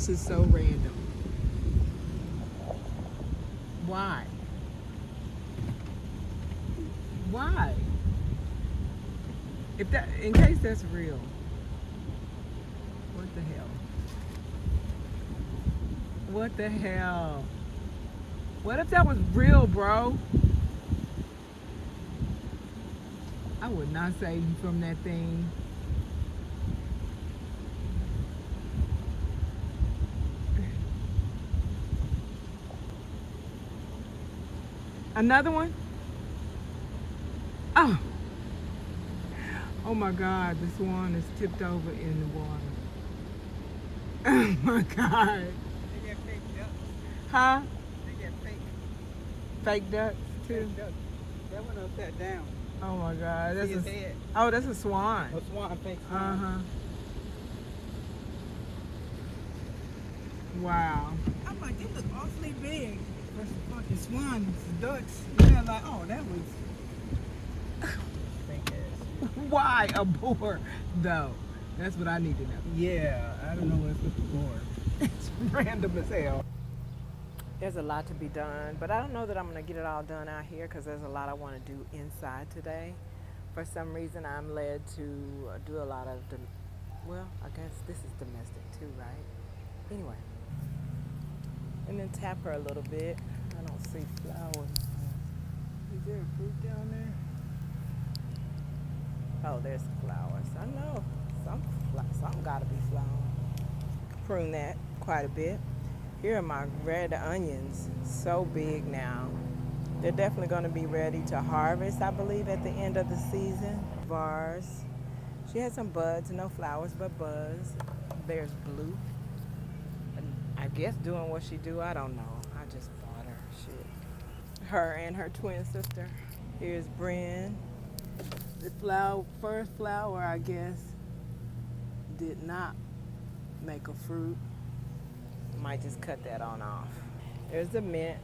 This is so random. Why? Why? If that, in case that's real. What the hell? What the hell? What if that was real, bro? I would not save you from that thing. Another one? Oh. Oh my God, the swan is tipped over in the water. Oh my God. They get fake ducks. Huh? They get Fake ducks too? fake ducks. That one upside down. Oh my God. That's See his head. Oh, that's a swan. A swan, fake swan. Uh-huh. Wow. I'm like, they look awfully big. That's the fucking swans, ducks. You know, like, oh, that was fake ass. Why a boar, though? That's what I need to know. Yeah, I don't know what's with the board. It's random as hell. There's a lot to be done, but I don't know that I'm going to get it all done out here because there's a lot I want to do inside today. For some reason, I'm led to do a lot of, well, I guess this is domestic too, right? Anyway. And then tap her a little bit. I don't see flowers. Is there a fruit down there? Oh, there's flowers. I know. Some gotta be flowering. Prune that quite a bit. Here are my red onions. So big now. They're definitely gonna be ready to harvest, I believe, at the end of the season. Vase. She had some buds, no flowers, but buds. There's blue. I guess doing what she do, I don't know. I just bought her shit. Her and her twin sister. Here's Bryn. The first flower, I guess, did not make a fruit. Might just cut that on off. There's the mint,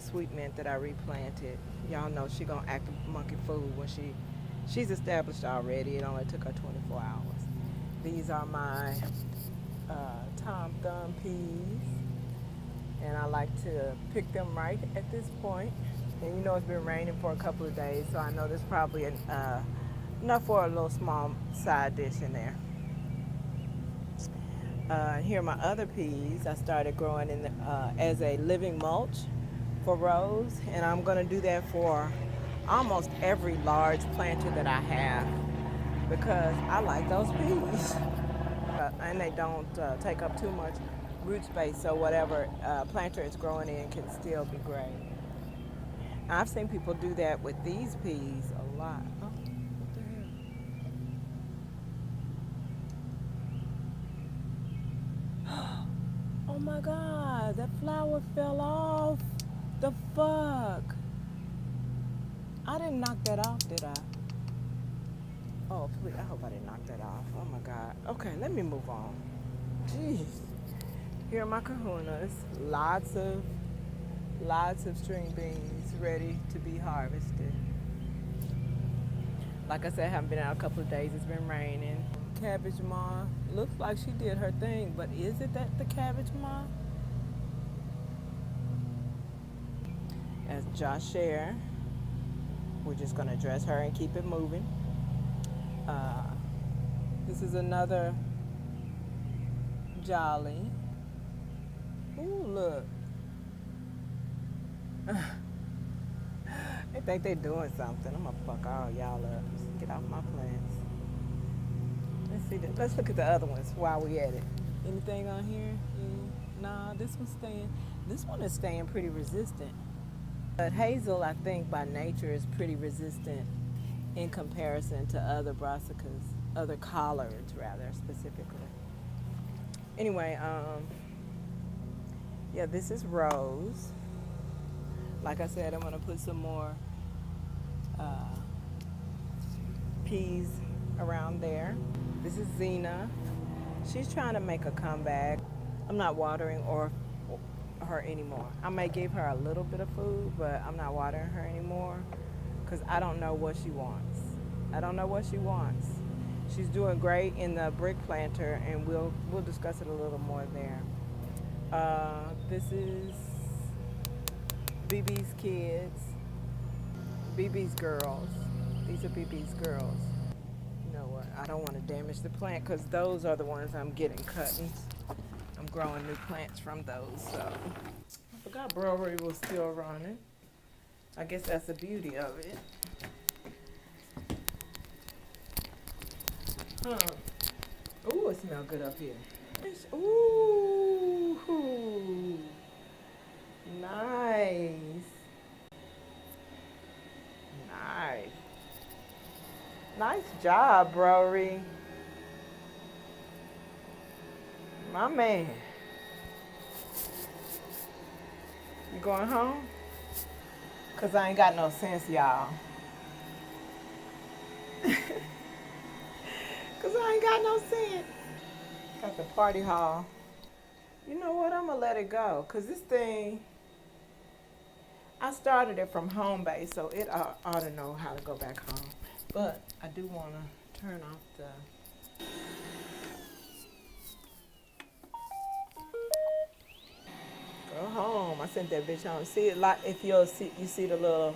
sweet mint that I replanted. Y'all know she gonna act a monkey fool when she's established already. It only took her 24 hours. These are my Tom Thumb peas, and I like to pick them right at this point. And you know it's been raining for a couple of days, so I know there's probably enough for a little small side dish in there. Here are my other peas. I started growing in as a living mulch for rows, and I'm going to do that for almost every large planter that I have because I like those peas. And they don't take up too much root space, so whatever planter it's growing in can still be great. I've seen people do that with these peas a lot. Oh, what the hell? Oh my God, that flower fell off. The fuck? I didn't knock that off, did I? Oh, please, I hope I didn't knock that off. Oh my God. Okay, let me move on. Jeez. Here are my kahunas. Lots of string beans ready to be harvested. Like I said, I haven't been out a couple of days. It's been raining. Cabbage moth. Looks like she did her thing, but is it that the cabbage moth? As Josh shared, we're just gonna dress her and keep it moving. This is another jolly. Ooh, look. They think they're doing something. I'm gonna fuck all y'all up. Just get off my plants. Let's see. Let's look at the other ones while we at it. Anything on here? Nah, this one's staying. This one is staying pretty resistant. But hazel, I think, by nature is pretty resistant in comparison to other brassicas, other collards, rather, specifically. Anyway, yeah, this is rose. Like I said, I'm going to put some more peas around there. This is Xena. She's trying to make a comeback. I'm not watering her anymore. I may give her a little bit of food, but I'm not watering her anymore because I don't know what she wants. I don't know what she wants. She's doing great in the brick planter, and we'll discuss it a little more there. This is BB's kids, BB's girls. These are BB's girls. You know what? I don't want to damage the plant because those are the ones I'm getting cuttings. I'm growing new plants from those. So I forgot Brewery was still running. I guess that's the beauty of it. Huh. Ooh, it smells good up here. Ooh, nice. Nice. Nice job, Brory. My man. You going home? Cause I ain't got no sense, y'all. Cause I ain't got no sense. Got the party hall. You know what? I'm gonna let it go. Cause this thing, I started it from home base, so it ought to know how to go back home. But I do wanna turn off the. Go home. I sent that bitch home. See it like if you see the little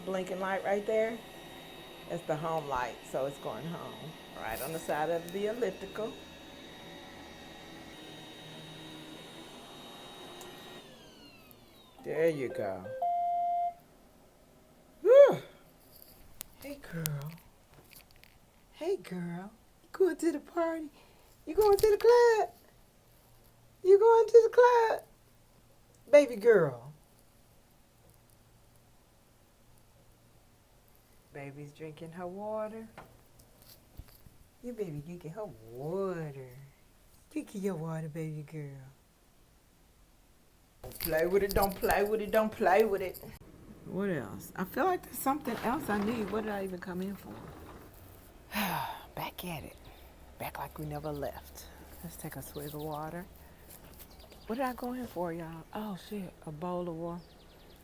blinking light right there? That's the home light, so it's going home. Right on the side of the elliptical. There you go. Whew. Hey girl. Hey girl. You going to the party? You going to the club? You going to the club? Baby girl. Baby's drinking her water. Your baby drinking her water. Drinking your water, baby girl. Don't play with it, don't play with it, don't play with it. What else? I feel like there's something else I need. What did I even come in for? Back at it. Back like we never left. Let's take a swig of water. What did I go in for, y'all? Oh, shit. A bowl of water.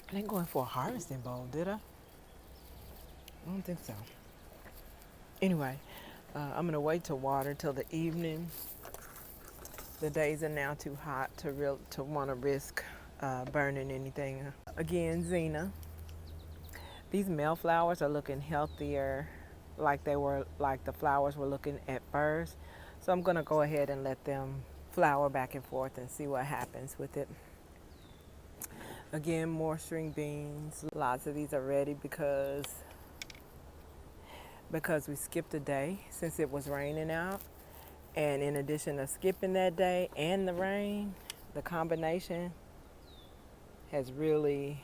I didn't go in for a harvesting bowl, did I? I don't think so. Anyway, I'm going to wait to water till the evening. The days are now too hot to want to risk burning anything. Again, Zena. These male flowers are looking healthier like the flowers were looking at first. So I'm going to go ahead and let them flower back and forth and see what happens with it. Again, more string beans. Lots of these are ready because we skipped a day since it was raining out. And in addition to skipping that day and the rain, the combination has really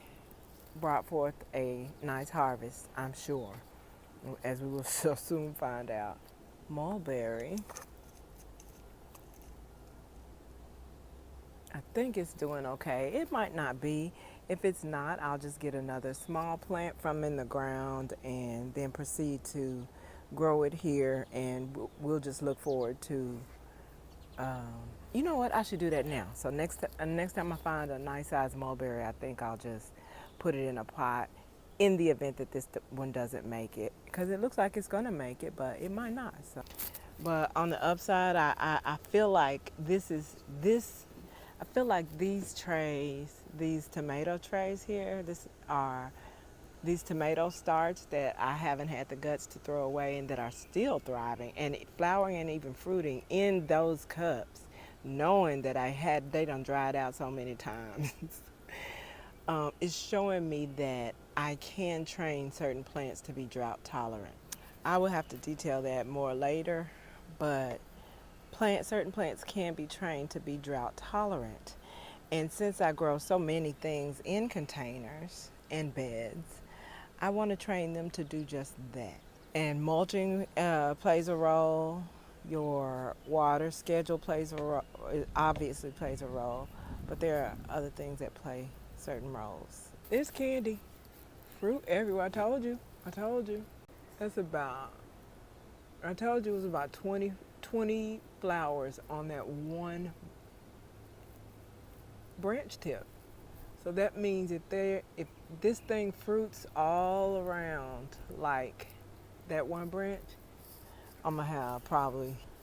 brought forth a nice harvest, I'm sure, as we will so soon find out. Mulberry. I think it's doing okay. It might not be. If it's not, I'll just get another small plant from in the ground and then proceed to grow it here, and we'll just look forward to, you know what, I should do that now. So next time I find a nice sized mulberry, I think I'll just put it in a pot in the event that this one doesn't make it, because it looks like it's gonna make it, but it might not. So, but on the upside, I feel like I feel like these trays, these tomato trays here, these tomato starts that I haven't had the guts to throw away and that are still thriving and flowering and even fruiting in those cups, knowing that they done dried out so many times. It's showing me that I can train certain plants to be drought tolerant. I will have to detail that more later, but certain plants can be trained to be drought tolerant. And since I grow so many things in containers and beds, I want to train them to do just that. And mulching plays a role. Your water schedule obviously plays a role, but there are other things that play certain roles. There's candy, fruit everywhere. I told you. I told you it was about 20 flowers on that one branch tip. So that means if this thing fruits all around like that one branch, I'm gonna have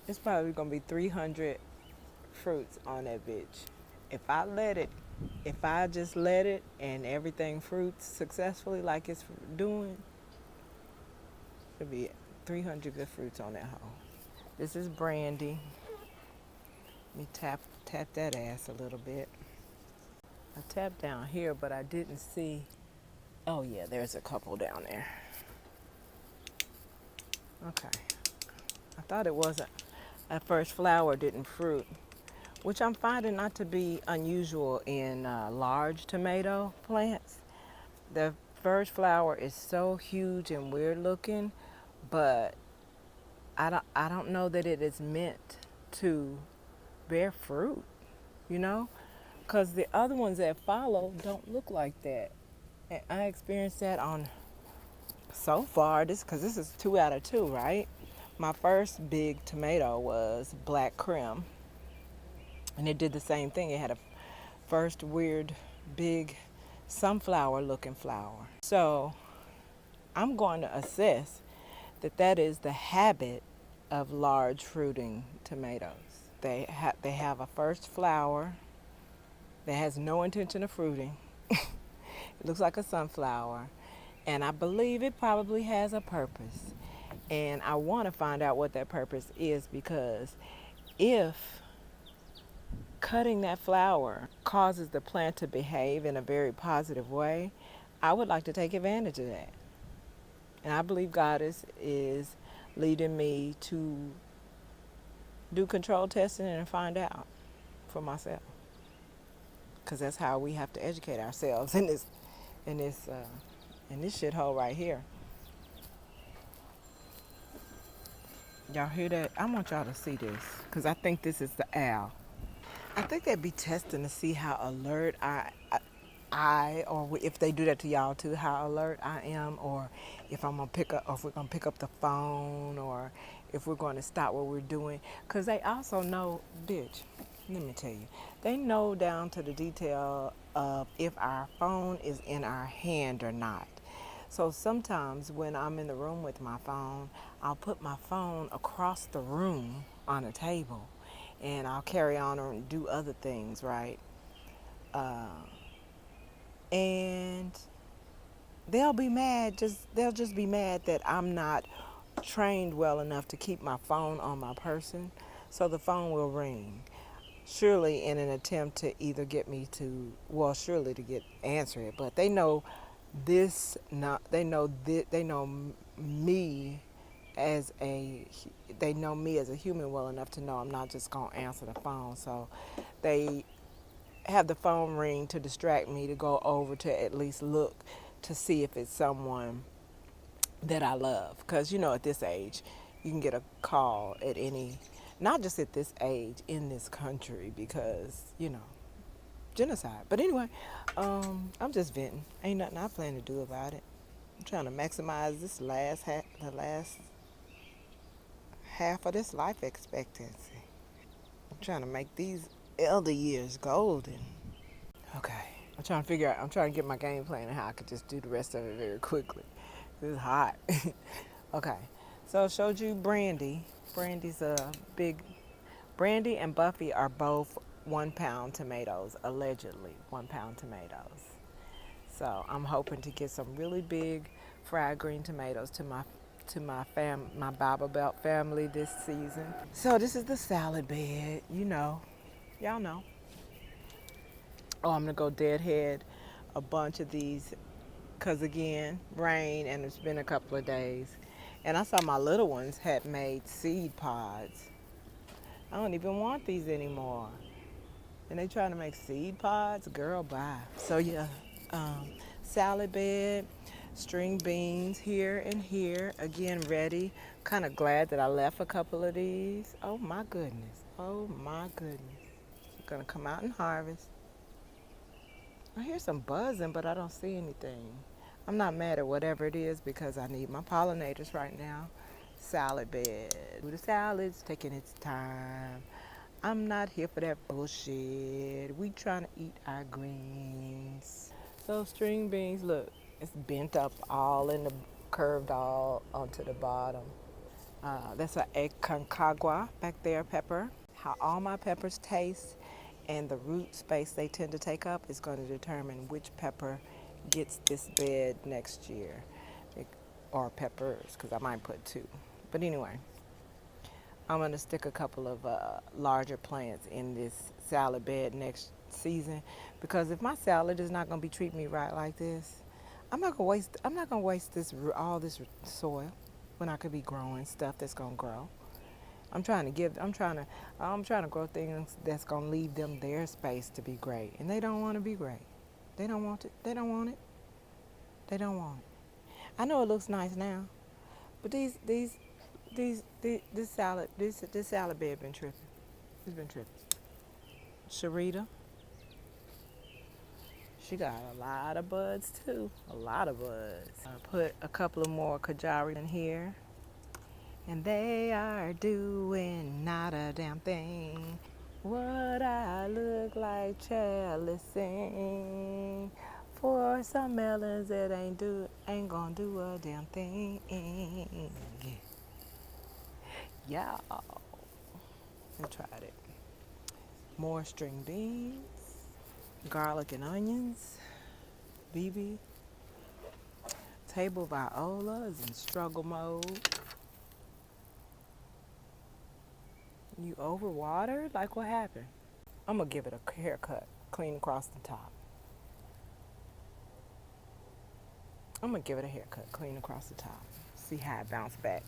it's probably gonna be 300 fruits on that bitch. if I just let it and everything fruits successfully like it's doing, it'll be 300 good fruits on that hoe. This is Brandy. Let me tap that ass a little bit. I tapped down here, but I didn't see. Oh yeah, there's a couple down there. Okay. I thought it wasn't. At first, flower didn't fruit, which I'm finding not to be unusual in large tomato plants. The first flower is so huge and weird looking, but I don't know that it is meant to bear fruit, you know, because the other ones that follow don't look like that. And I experienced that on so far, because this is 2 out of 2, right? My first big tomato was black creme, and it did the same thing. It had a first weird big sunflower looking flower. So I'm going to assess that is the habit of large fruiting tomatoes. They have a first flower that has no intention of fruiting. It looks like a sunflower, and I believe it probably has a purpose. And I want to find out what that purpose is, because if cutting that flower causes the plant to behave in a very positive way, I would like to take advantage of that. And I believe Goddess is leading me to do control testing and find out for myself, because that's how we have to educate ourselves in this shithole right here. Y'all hear that? I want y'all to see this, because I think this is the owl. I think they'd be testing to see how alert or if they do that to y'all too, how alert I am, or if I'm gonna pick up, or if we're gonna pick up the phone, or if we're going to stop what we're doing. Because they also know, bitch, let me tell you, they know down to the detail of if our phone is in our hand or not. So sometimes when I'm in the room with my phone, I'll put my phone across the room on a table, and I'll carry on and do other things, right? And they'll be mad. They'll just be mad that I'm not trained well enough to keep my phone on my person, so the phone will ring. Surely in an attempt to either get me to, surely to answer it, but they know this. Not they know me as a human well enough to know I'm not just gonna answer the phone. So they have the phone ring to distract me to go over to at least look to see if it's someone that I love. Because, at this age, you can get a call at any, not just at this age, in this country, because, genocide. But anyway, I'm just venting. Ain't nothing I plan to do about it. I'm trying to maximize the last half of this life expectancy. I'm trying to make these elder years golden. Okay. I'm trying to get my game plan and how I could just do the rest of it very quickly. It's hot. Okay. So I showed you Brandy. Brandy and Buffy are both 1 pound tomatoes, allegedly 1 pound tomatoes. So I'm hoping to get some really big fried green tomatoes to my Bible Belt family this season. So this is the salad bed, y'all know. Oh, I'm gonna go deadhead a bunch of these, because again, rain, and it's been a couple of days. And I saw my little ones had made seed pods. I don't even want these anymore. And they trying to make seed pods? Girl, bye. So yeah, salad bed, string beans here and here. Again, ready. Kind of glad that I left a couple of these. Oh my goodness. Oh my goodness. I'm gonna come out and harvest. I hear some buzzing, but I don't see anything. I'm not mad at whatever it is, because I need my pollinators right now. Salad bed. The salad's taking its time. I'm not here for that bullshit. We trying to eat our greens. So string beans, look, it's bent up all curved all onto the bottom. That's a Aconcagua back there pepper. How all my peppers taste and the root space they tend to take up is going to determine which pepper gets this bed next year. Or peppers, because I might put two. But anyway, I'm going to stick a couple of larger plants in this salad bed next season, because if my salad is not going to be treating me right like this, I'm not going to waste all this soil when I could be growing stuff that's going to grow. I'm trying to grow things that's going to leave them their space to be great, and they don't want to be great. They don't want it. They don't want it. They don't want it. I know it looks nice now, but this salad bed been tripping. It's been tripping. Sharita, she got a lot of buds too. A lot of buds. I put a couple of more kajari in here, and they are doing not a damn thing. What I look like chalicing for some melons that ain't gonna do a damn thing. Yeah, I tried it. More string beans, garlic and onions, BB, table violas in struggle mode. You overwatered? Like what happened? I'm gonna give it a haircut, clean across the top. I'm gonna give it a haircut, clean across the top. See how it bounced back.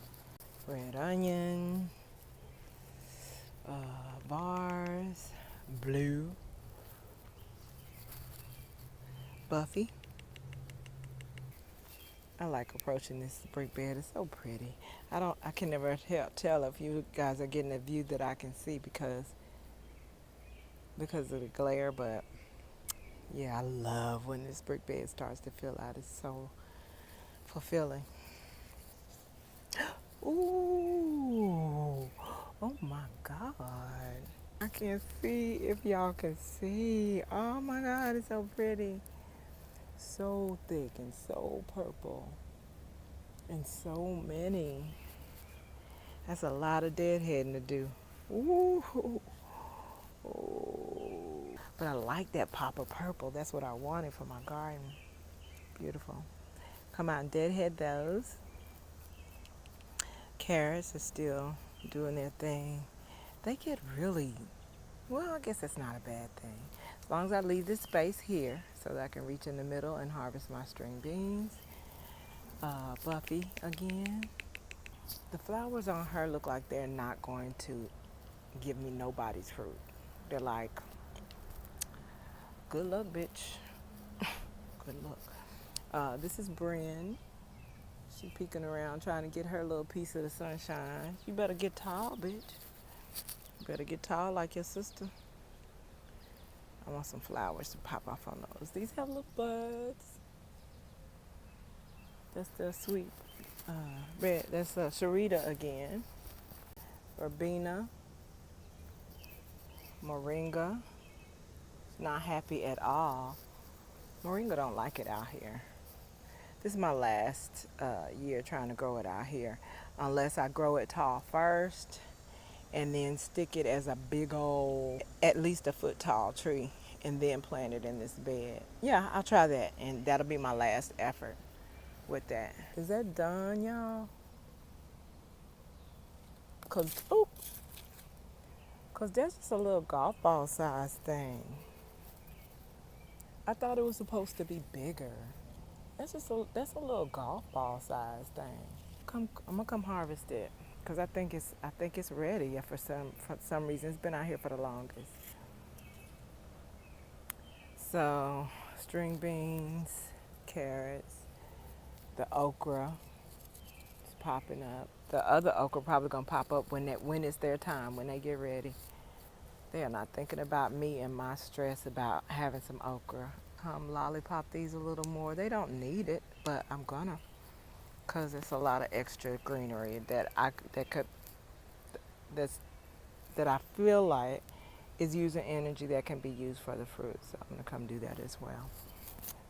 Red onion, bars, blue, Buffy. I like approaching this brick bed. It's so pretty. I can never tell if you guys are getting a view that I can see because of the glare, but yeah, I love when this brick bed starts to fill out. It's so fulfilling. Ooh, oh my God. I can't see if y'all can see. Oh my God, it's so pretty. So thick and so purple. And so many. That's a lot of deadheading to do. Ooh. Oh. But I like that pop of purple. That's what I wanted for my garden. Beautiful. Come out and deadhead those. Carrots are still doing their thing. They get really, well, I guess that's not a bad thing. As long as I leave this space here so that I can reach in the middle and harvest my string beans. Buffy again. The flowers on her look like they're not going to give me nobody's fruit. They're like, good luck, bitch. Good luck. This is Bryn. She peeking around trying to get her little piece of the sunshine. You better get tall, bitch. You better get tall like your sister. I want some flowers to pop off on those. These have little buds. That's the sweet red. That's Sharita again. Verbena. Moringa. Not happy at all. Moringa don't like it out here. This is my last year trying to grow it out here. Unless I grow it tall first and then stick it as a big old, at least a foot tall tree, and then plant it in this bed. Yeah, I'll try that, and that'll be my last effort with that. Is that done, y'all? Cause that's just a little golf ball size thing. I thought it was supposed to be bigger. That's a little golf ball size thing. I'm gonna come harvest it because I think it's ready. Yeah, for some reason it's been out here for the longest. So string beans, carrots, the okra is popping up. The other okra probably gonna pop up when it's their time, when they get ready. They are not thinking about me and my stress about having some okra. Lollipop these a little more. They don't need it, but I'm gonna, cause it's a lot of extra greenery that I feel like is using energy that can be used for the fruit. So I'm gonna come do that as well.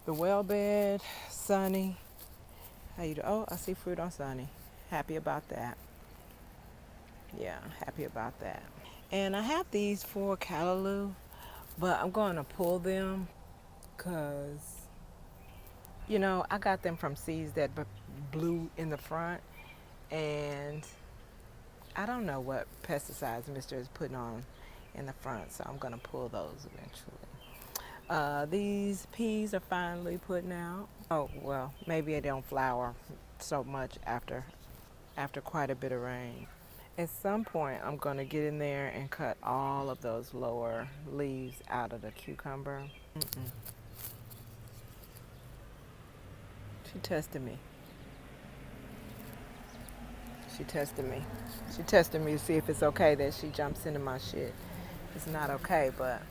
The well bed, Sunny. How you do? Oh, I see fruit on Sunny. Happy about that. Yeah, happy about that. And I have these 4 callaloo, But I'm going to pull them because, you know, I got them from seeds that blew in the front, and I don't know what pesticides Mister is putting on in the front, so I'm going to pull those eventually. These peas are finally putting out. Oh, well, maybe they don't flower so much after quite a bit of rain. At some point, I'm going to get in there and cut all of those lower leaves out of the cucumber. She tested me. She tested me. She tested me to see if it's okay that she jumps into my shit. It's not okay, but,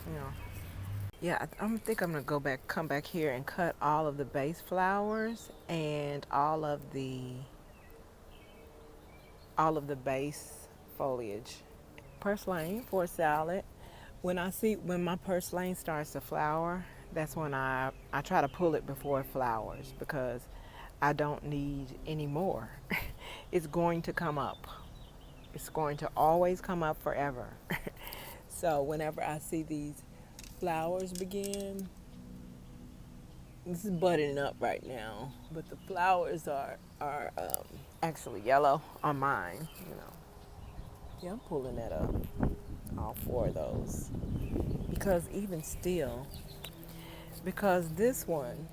you know. Yeah, I think I'm gonna come back here and cut all of the base flowers and all of the base foliage. Purslane for a salad. When my purslane starts to flower, that's when I try to pull it before it flowers because I don't need any more. It's going to come up. It's going to always come up forever. So whenever I see these flowers begin, this is budding up right now, but the flowers are actually yellow on mine, you know. Yeah, I'm pulling that up, all four of those. Because even still, because this one,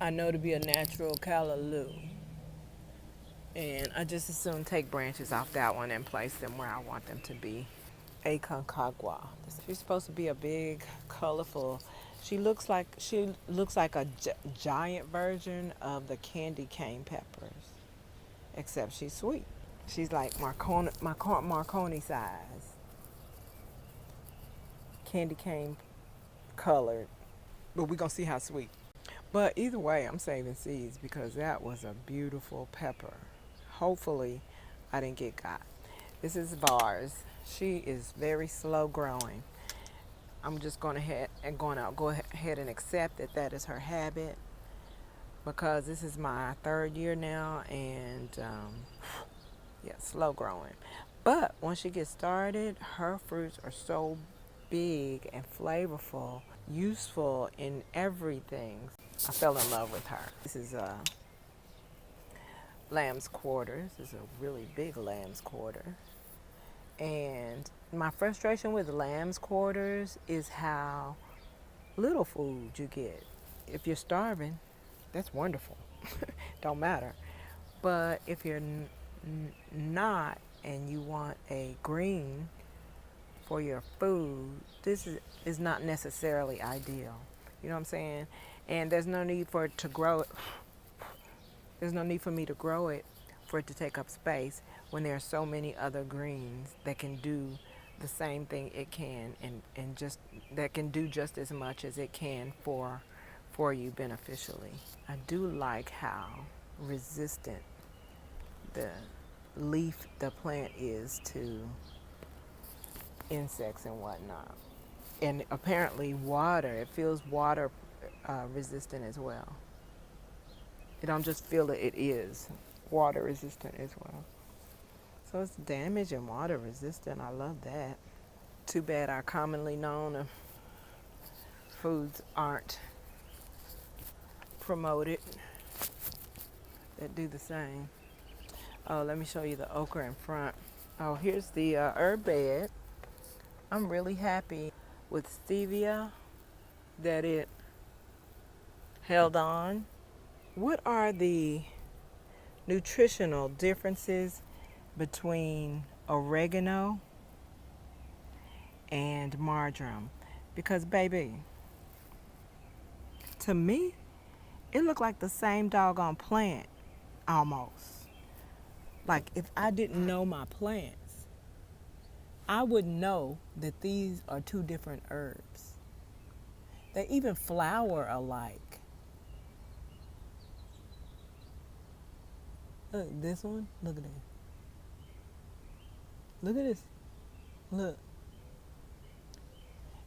I know to be a natural callaloo. And I just as soon take branches off that one and place them where I want them to be. A concagua. She's supposed to be a big, colorful. She looks like a giant version of the candy cane peppers, except she's sweet. She's like Marconi size, candy cane colored. But we're gonna see how sweet. But either way, I'm saving seeds because that was a beautiful pepper. Hopefully, I didn't get got. This is Vars. She is very slow growing. I'm just going to go ahead and accept that that is her habit because this is my third year now, and yeah, slow growing. But once she gets started, her fruits are so big and flavorful, useful in everything. I fell in love with her. This is lamb's quarters. This is a really big lamb's quarter. And my frustration with lamb's quarters is how little food you get. If you're starving, that's wonderful. Don't matter. But if you're not and you want a green for your food, this is not necessarily ideal. You know what I'm saying? And there's no need for it to grow it. There's no need for me to grow it for it to take up space when there are so many other greens that can do the same thing it can and just that can do just as much as it can for you beneficially. I do like how resistant the plant is to insects and whatnot. And apparently it feels water resistant as well. You don't just feel it is water resistant as well. So it's damage and water resistant. I love that. Too bad our commonly known foods aren't promoted that do the same. Oh, let me show you the okra in front. Oh, here's the herb bed. I'm really happy with stevia that it held on. What are the nutritional differences between oregano and marjoram? Because baby, to me, it looked like the same doggone plant almost. Like if I didn't know my plants, I would know that these are two different herbs. They even flower alike. Look, this one, look at that. Look at this. Look.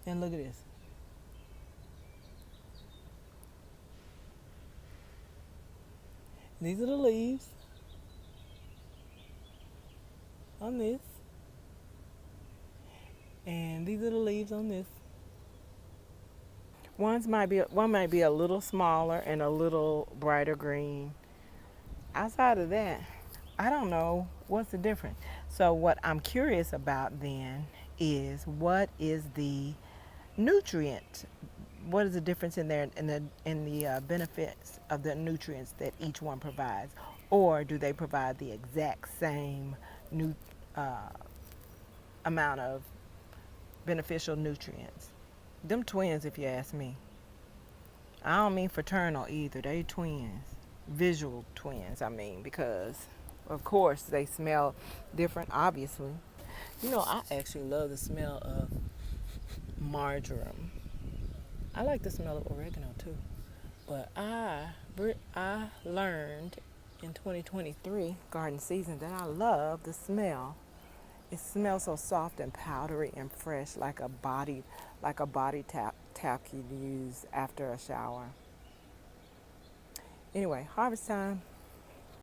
And look at this. These are the leaves on this. And these are the leaves on this. One might be a little smaller and a little brighter green. Outside of that, I don't know what's the difference. So what I'm curious about then is what is the nutrient? What is the difference in there in the benefits of the nutrients that each one provides, or do they provide the exact same nu- uh, amount of beneficial nutrients? Them twins, if you ask me. I don't mean fraternal either. They twins, visual twins. I mean because, of course, they smell different. Obviously, you know I actually love the smell of marjoram. I like the smell of oregano too. But I learned in 2023 garden season that I love the smell. It smells so soft and powdery and fresh, like a body tap you'd use after a shower. Anyway, harvest time.